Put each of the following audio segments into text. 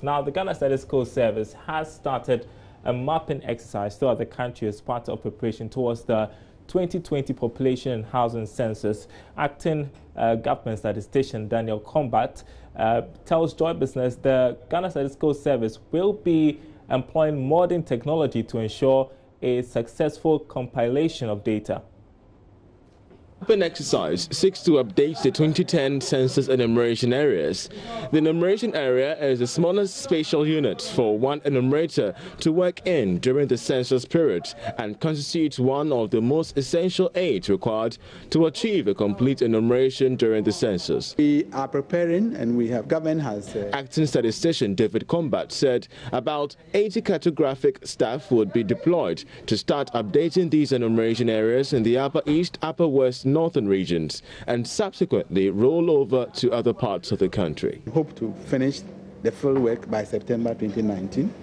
Now, the Ghana Statistical Service has started a mapping exercise throughout the country as part of preparation towards the 2020 Population and Housing Census. Acting Government Statistician Daniel Combat tells Joy Business the Ghana Statistical Service will be employing modern technology to ensure a successful compilation of data. The mapping exercise seeks to update the 2010 census enumeration areas. The enumeration area is the smallest spatial unit for one enumerator to work in during the census period and constitutes one of the most essential aids required to achieve a complete enumeration during the census. We are preparing, and we have government has... Acting statistician David Combat said about 80 cartographic staff would be deployed to start updating these enumeration areas in the Upper East, Upper West, Northern regions and subsequently roll over to other parts of the country. We hope to finish the full work by September 2019,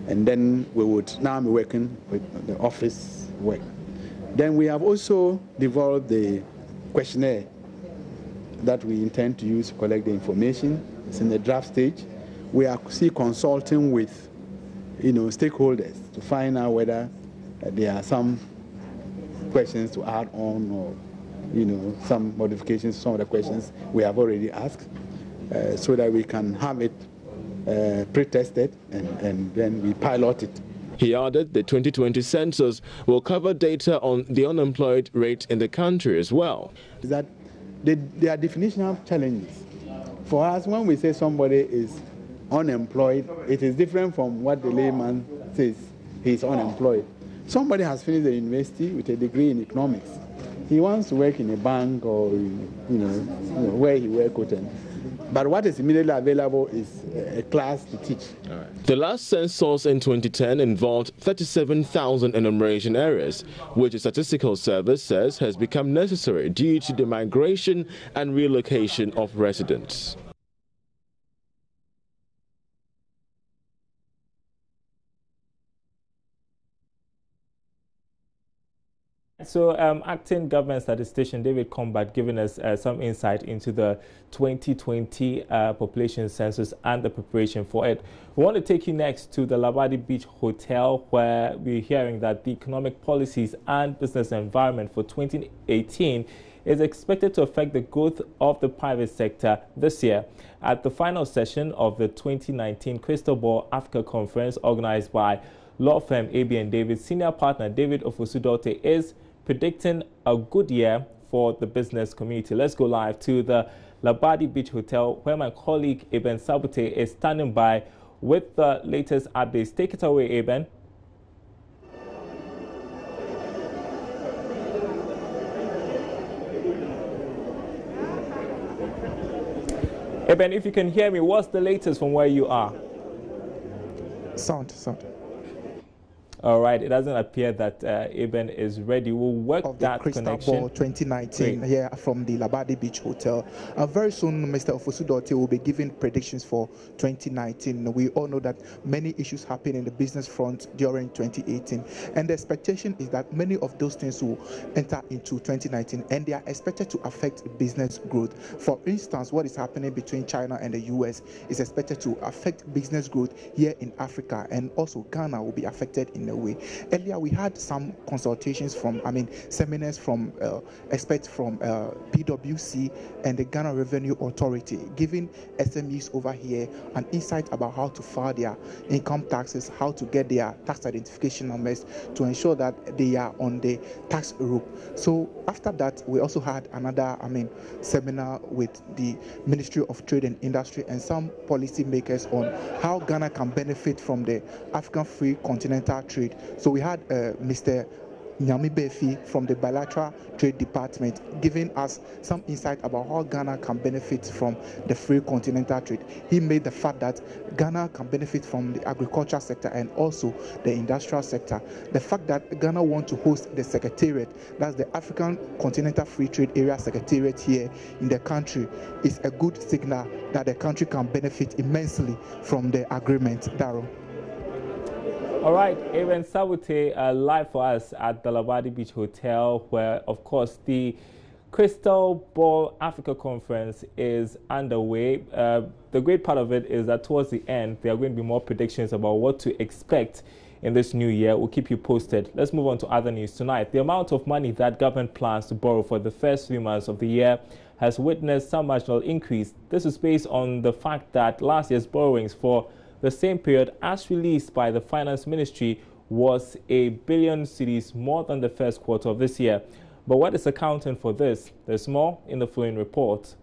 and then we would now be working with the office work. Then we have also developed the questionnaire that we intend to use to collect the information. It's in the draft stage. We are consulting with stakeholders to find out whether there are some questions to add on, or some modifications to some of the questions we have already asked, so that we can have it pre-tested and then we pilot it. He added the 2020 census will cover data on the unemployed rate in the country as well. That there are definitional challenges. For us, when we say somebody is unemployed, it is different from what the layman says he is unemployed. Somebody has finished the university with a degree in economics. He wants to work in a bank or where he works with. But what is immediately available is a class to teach. The last census in 2010 involved 37,000 enumeration areas, which the Statistical Service says has become necessary due to the migration and relocation of residents. So, acting government statistician David Combat giving us some insight into the 2020 population census and the preparation for it. We want to take you next to the Labadi Beach Hotel, where we're hearing that the economic policies and business environment for 2018 is expected to affect the growth of the private sector this year. At the final session of the 2019 Crystal Ball Africa Conference organized by law firm AB & David, senior partner David Ofosu-Dorte is predicting a good year for the business community. Let's go live to the Labadi Beach Hotel, where my colleague Eben Sabute is standing by with the latest updates. Take it away, Eben. Eben, if you can hear me, what's the latest from where you are? Sound. All right, it doesn't appear that Eben is ready. We'll work of that the Crystal connection. Ball 2019 here from the Labadi Beach Hotel. Very soon, Mr. Ofosu-Dorte will be giving predictions for 2019. We all know that many issues happen in the business front during 2018, and the expectation is that many of those things will enter into 2019, and they are expected to affect business growth. For instance, what is happening between China and the US is expected to affect business growth here in Africa, and also Ghana will be affected in way. Earlier, we had some consultations seminars from experts from PwC and the Ghana Revenue Authority, giving SMEs over here an insight about how to file their income taxes, how to get their tax identification numbers to ensure that they are on the tax route. So after that, we also had another seminar with the Ministry of Trade and Industry and some policy makers on how Ghana can benefit from the African Free Continental Trade. So we had Mr. Nyami Befi from the Bilateral Trade Department giving us some insight about how Ghana can benefit from the free continental trade. He made the fact that Ghana can benefit from the agriculture sector and also the industrial sector. The fact that Ghana wants to host the secretariat, that's the African Continental Free Trade Area Secretariat here in the country, is a good signal that the country can benefit immensely from the agreement. Darryl. All right, Eben Sabute live for us at the Labadi Beach Hotel, where, of course, the Crystal Ball Africa Conference is underway. The great part of it is that towards the end, there are going to be more predictions about what to expect in this new year. We'll keep you posted. Let's move on to other news tonight. The amount of money that government plans to borrow for the first 3 months of the year has witnessed some marginal increase. This is based on the fact that last year's borrowings for the same period, as released by the Finance Ministry, was 1 billion cedis more than the first quarter of this year. But what is accounting for this? There's more in the following report.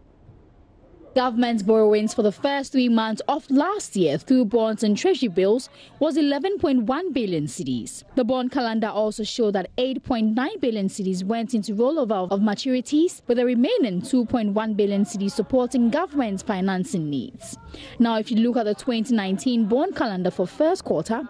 Government's borrowings for the first 3 months of last year through bonds and treasury bills was 11.1 billion cedis. The bond calendar also showed that 8.9 billion cedis went into rollover of maturities, with the remaining 2.1 billion cedis supporting government's financing needs. Now, if you look at the 2019 bond calendar for first quarter,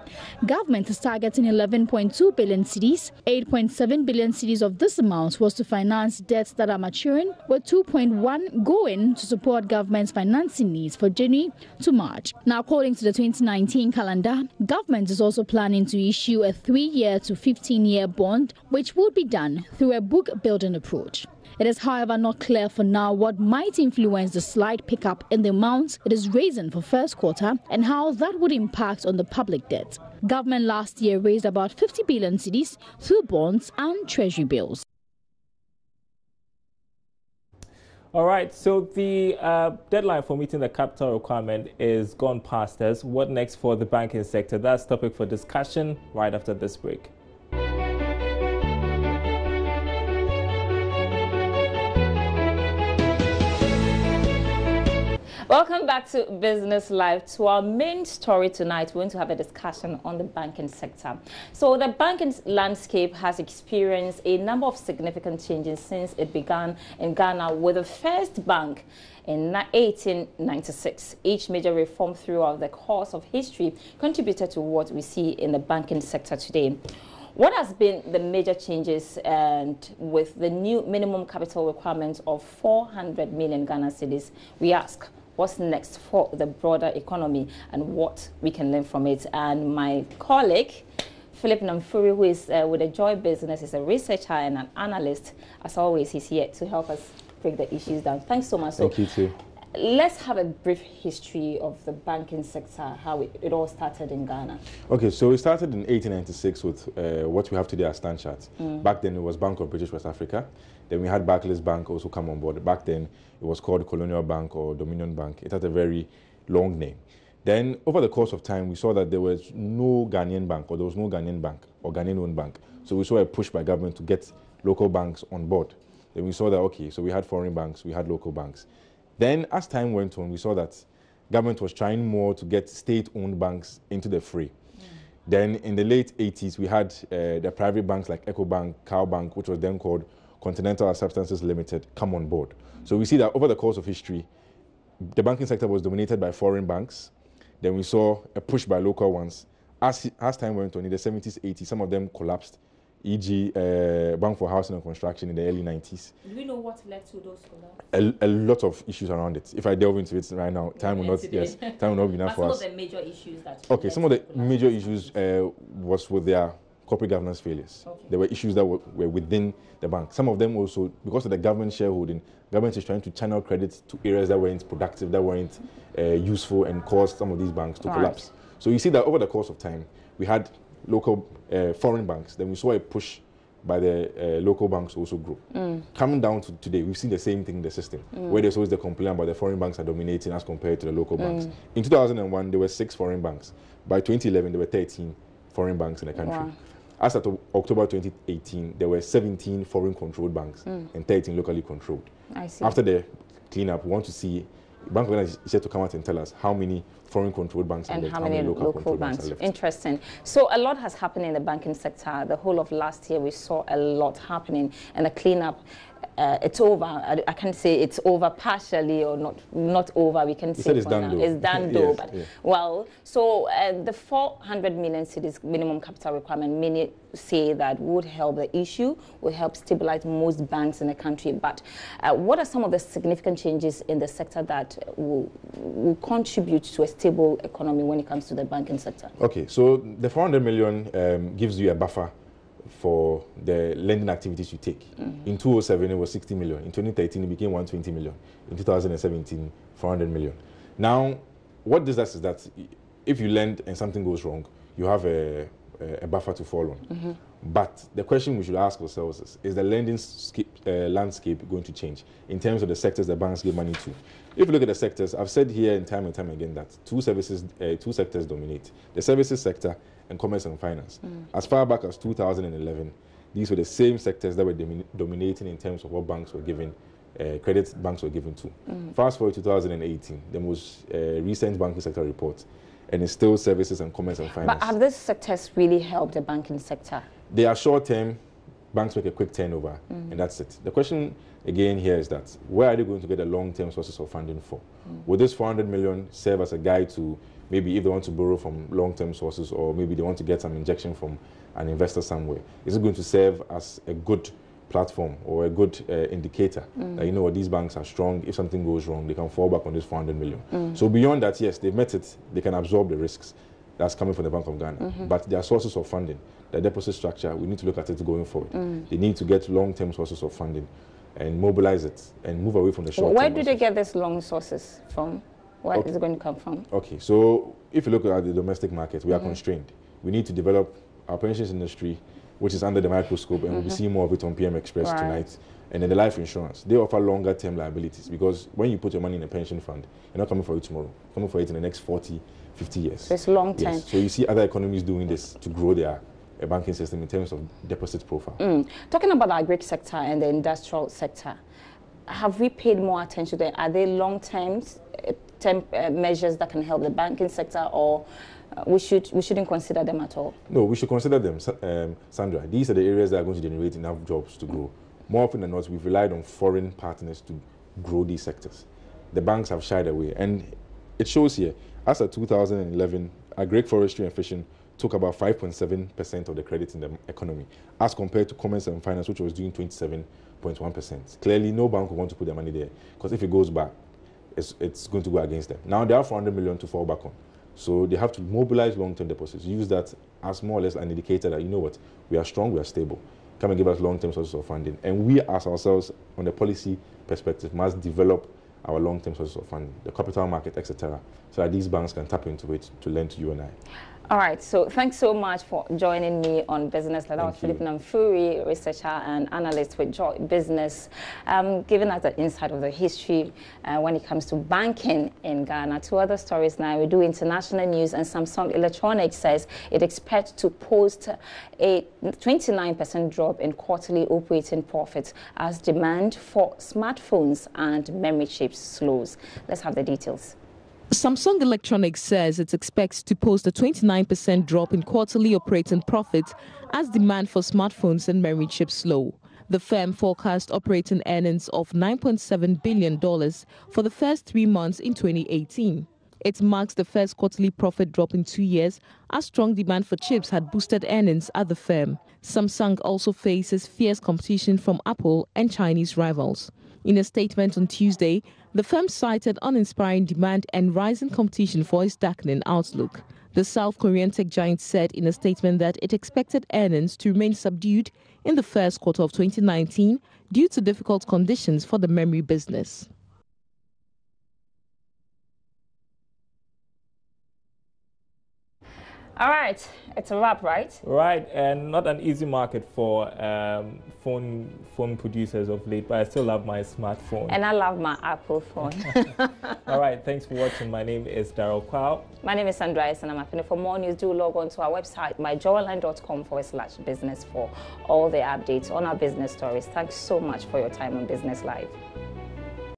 government is targeting 11.2 billion cedis. 8.7 billion cedis of this amount was to finance debts that are maturing, with 2.1 going to support government's financing needs for January to March. Now, according to the 2019 calendar, government is also planning to issue a 3-year to 15-year bond, which will be done through a book-building approach. It is, however, not clear for now what might influence the slight pickup in the amount it is raising for first quarter and how that would impact on the public debt. Government last year raised about 50 billion cedis through bonds and treasury bills. All right, so the deadline for meeting the capital requirement is gone past us. What next for the banking sector? That's topic for discussion right after this break. Welcome back to Business Live. To our main story tonight, we're going to have a discussion on the banking sector. So the banking landscape has experienced a number of significant changes since it began in Ghana with the first bank in 1896. Each major reform throughout the course of history contributed to what we see in the banking sector today. What has been the major changes, and with the new minimum capital requirement of 400 million Ghana cedis, we ask, what's next for the broader economy and what we can learn from it? And my colleague, Philip Namfuri, who is with the Joy Business, is a researcher and an analyst. As always, he's here to help us break the issues down. Thanks so much. Thank you too. Let's have a brief history of the banking sector, how it all started in Ghana. Okay, so it started in 1896 with what we have today as Standard Chartered. Back then, it was Bank of British West Africa. Then we had Barclays Bank also come on board. Back then, it was called Colonial Bank or Dominion Bank. It had a very long name. Then, over the course of time, we saw that there was no Ghanaian bank, or there was no Ghanaian bank or Ghanaian-owned bank. So we saw a push by government to get local banks on board. Then we saw that, okay, so we had foreign banks, we had local banks. Then, as time went on, we saw that government was trying more to get state-owned banks into the fray. Then, in the late 80s, we had the private banks like EcoBank, Cowbank, which was then called Continental Substances Limited, come on board. So we see that over the course of history, the banking sector was dominated by foreign banks. Then we saw a push by local ones. As time went on, in the 70s, 80s, some of them collapsed, e.g. Bank for Housing and Construction in the early 90s. Do we know what led to those collapses? A lot of issues around it. If I delve into it right now, time will not be enough for us. Some of the major issues that... Okay, some of the major issues was with their corporate governance failures. Okay. There were issues that were within the bank. Some of them also, because of the government shareholding, government is trying to channel credit to areas that weren't productive, that weren't useful, and caused some of these banks to collapse. So you see that over the course of time, we had local foreign banks, then we saw a push by the local banks also grow. Coming down to today, we've seen the same thing in the system, where there's always the complaint about the foreign banks are dominating as compared to the local banks. In 2001, there were 6 foreign banks. By 2011, there were 13 foreign banks in the country. Wow. As of October 2018, there were 17 foreign-controlled banks and 13 locally controlled. I see. After the cleanup, we want to see Bank of Ghana is yet to come out and tell us how many foreign-controlled banks and are left, how many local banks are left. Interesting. So a lot has happened in the banking sector. The whole of last year, we saw a lot happening, and the cleanup. It's over. I can't say it's over partially or not over. We can say it's done though. It's done though. But well, so the 400 million cedis minimum capital requirement, many say that would help the issue, will help stabilize most banks in the country. But what are some of the significant changes in the sector that will contribute to a stable economy when it comes to the banking sector? Okay, so the 400 million gives you a buffer for the lending activities you take. In 2007, it was 60 million. In 2013, it became 120 million. In 2017, 400 million. Now, what this does is that if you lend and something goes wrong, you have a buffer to fall on. But the question we should ask ourselves is the lending landscape going to change in terms of the sectors that banks give money to? If you look at the sectors, I've said here and time again that two sectors dominate: the services sector and commerce and finance. As far back as 2011, these were the same sectors that were dominating in terms of what banks were giving, credit banks were given to. Fast forward to 2018, the most recent banking sector report, and it's still services and commerce and finance. But have these sectors really helped the banking sector? They are short-term. Banks make a quick turnover, and that's it. The question again here is that where are they going to get the long-term sources of funding for? Will this 400 million serve as a guide to maybe if they want to borrow from long-term sources, or maybe they want to get some injection from an investor somewhere? Is it going to serve as a good platform or a good indicator that, you know what, these banks are strong? If something goes wrong, they can fall back on this 400 million. So beyond that, yes, they've met it. They can absorb the risks that's coming from the Bank of Ghana. But their sources of funding, the deposit structure, we need to look at it going forward. They need to get long-term sources of funding and mobilize it and move away from the short-term. Where do they get these long sources from? Where is it going to come from? Okay, so if you look at the domestic market, we are constrained. We need to develop our pensions industry, which is under the microscope, and we'll be seeing more of it on PM Express tonight. And then the life insurance, they offer longer term liabilities, because when you put your money in a pension fund, you're not coming for it tomorrow, you're coming for it in the next 40, 50 years. So it's long term. Yes. So you see other economies doing this to grow their banking system in terms of deposit profile. Talking about the agri sector and the industrial sector, have we paid more attention to them? Are they long-term measures that can help the banking sector, or we shouldn't consider them at all? No, we should consider them, Sandra. These are the areas that are going to generate enough jobs to grow. More often than not, we've relied on foreign partners to grow these sectors. The banks have shied away, and it shows here. As of 2011, agri, forestry and fishing took about 5.7% of the credit in the economy, as compared to commerce and finance, which was doing 27.1%. Clearly, no bank will want to put their money there, because if it goes back, it's going to go against them. Now, they have 400 million to fall back on. So they have to mobilize long-term deposits, use that as more or less an indicator that, you know what, we are strong, we are stable. Come and give us long-term sources of funding. And we, as ourselves, on the policy perspective, must develop our long-term sources of funding, the capital market, etc., so that these banks can tap into it to lend to you and I. All right, so thanks so much for joining me on Business Live. That was Philip Namfuri, researcher and analyst with Joy Business, giving us the insight of the history when it comes to banking in Ghana. Two other stories now. We do international news, and Samsung Electronics says it expects to post a 29% drop in quarterly operating profits as demand for smartphones and memory chips slows. Let's have the details. Samsung Electronics says it expects to post a 29% drop in quarterly operating profits as demand for smartphones and memory chips slow. The firm forecast operating earnings of $9.7 billion for the first 3 months in 2018. It marks the first quarterly profit drop in 2 years, as strong demand for chips had boosted earnings at the firm. Samsung also faces fierce competition from Apple and Chinese rivals. In a statement on Tuesday, the firm cited uninspiring demand and rising competition for its darkening outlook. The South Korean tech giant said in a statement that it expected earnings to remain subdued in the first quarter of 2019 due to difficult conditions for the memory business. All right, it's a wrap, right? Right, and not an easy market for phone producers of late, but I still love my smartphone. And I love my Apple phone. All right, thanks for watching. My name is Daryl Kwao. My name is Sandra, and I'm happy. For more news, do log on to our website, myjoyonline.com/business for all the updates on our business stories. Thanks so much for your time on Business Live.